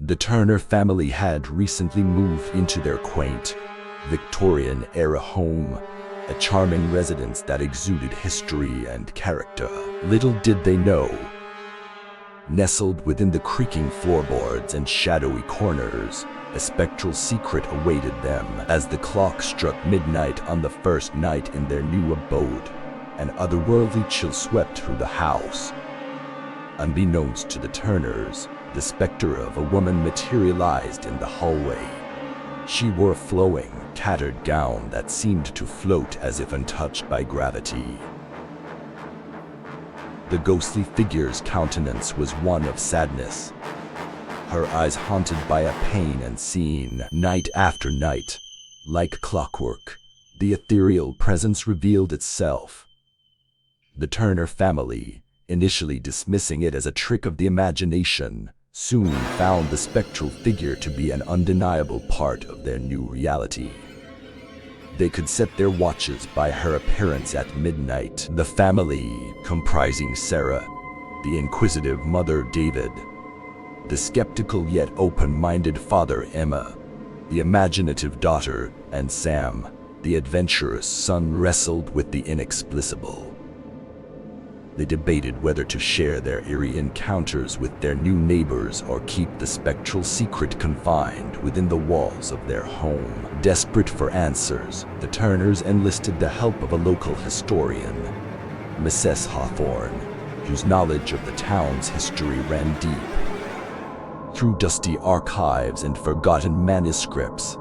The Turner family had recently moved into their quaint, Victorian-era home, a charming residence that exuded history and character. Little did they know, nestled within the creaking floorboards and shadowy corners, a spectral secret awaited them. As the clock struck midnight on the first night in their new abode, an otherworldly chill swept through the house. Unbeknownst to the Turners, the specter of a woman materialized in the hallway. She wore a flowing, tattered gown that seemed to float as if untouched by gravity. The ghostly figure's countenance was one of sadness, her eyes haunted by a pain unseen. Night after night, like clockwork, the ethereal presence revealed itself. The Turner family, initially dismissing it as a trick of the imagination, soon found the spectral figure to be an undeniable part of their new reality. They could set their watches by her appearance at midnight. The family, comprising Sarah, the inquisitive mother David, the skeptical yet open-minded father Emma, the imaginative daughter, and Sam, the adventurous son, wrestled with the inexplicable. They debated whether to share their eerie encounters with their new neighbors or keep the spectral secret confined within the walls of their home. Desperate for answers, the Turners enlisted the help of a local historian, Mrs. Hawthorne, whose knowledge of the town's history ran deep. Through dusty archives and forgotten manuscripts,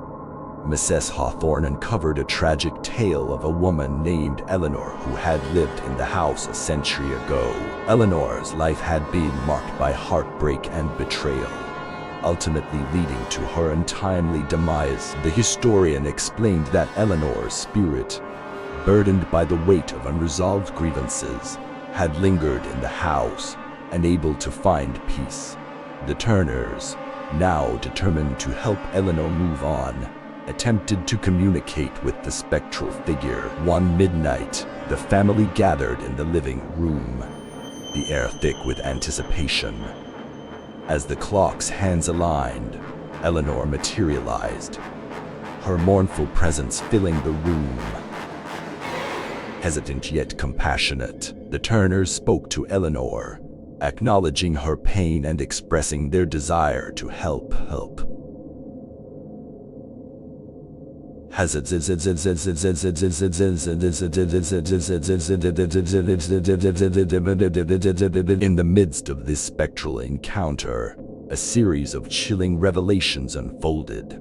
Mrs. Hawthorne uncovered a tragic tale of a woman named Eleanor who had lived in the house a century ago. Eleanor's life had been marked by heartbreak and betrayal, ultimately leading to her untimely demise. The historian explained that Eleanor's spirit, burdened by the weight of unresolved grievances, had lingered in the house, unable to find peace. The Turners, now determined to help Eleanor move on, attempted to communicate with the spectral figure. One midnight, the family gathered in the living room, the air thick with anticipation. As the clock's hands aligned, Eleanor materialized, her mournful presence filling the room. Hesitant yet compassionate, the Turners spoke to Eleanor, acknowledging her pain and expressing their desire to help. In the midst of this spectral encounter, a series of chilling revelations unfolded.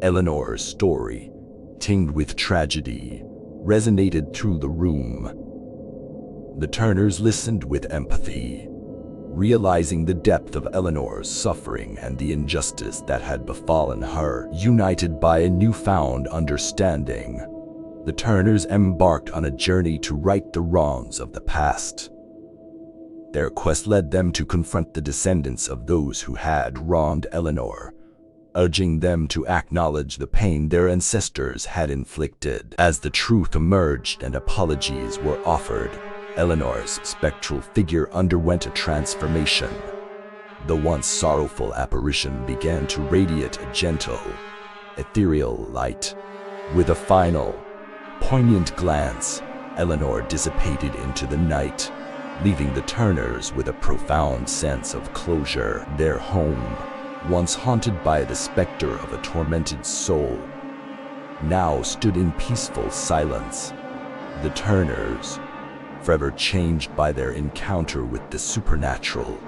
Eleanor's story, tinged with tragedy, resonated through the room. The Turners listened with empathy, realizing the depth of Eleanor's suffering and the injustice that had befallen her. United by a newfound understanding, the Turners embarked on a journey to right the wrongs of the past. Their quest led them to confront the descendants of those who had wronged Eleanor, urging them to acknowledge the pain their ancestors had inflicted. As the truth emerged and apologies were offered, Eleanor's spectral figure underwent a transformation. The once sorrowful apparition began to radiate a gentle, ethereal light. With a final, poignant glance, Eleanor dissipated into the night, leaving the Turners with a profound sense of closure. Their home, once haunted by the specter of a tormented soul, now stood in peaceful silence. The Turners, forever changed by their encounter with the supernatural,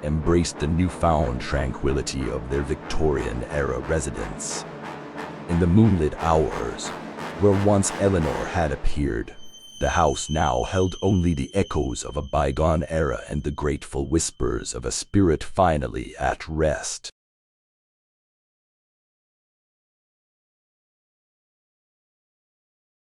embraced the newfound tranquility of their Victorian-era residence. In the moonlit hours, where once Eleanor had appeared, the house now held only the echoes of a bygone era and the grateful whispers of a spirit finally at rest.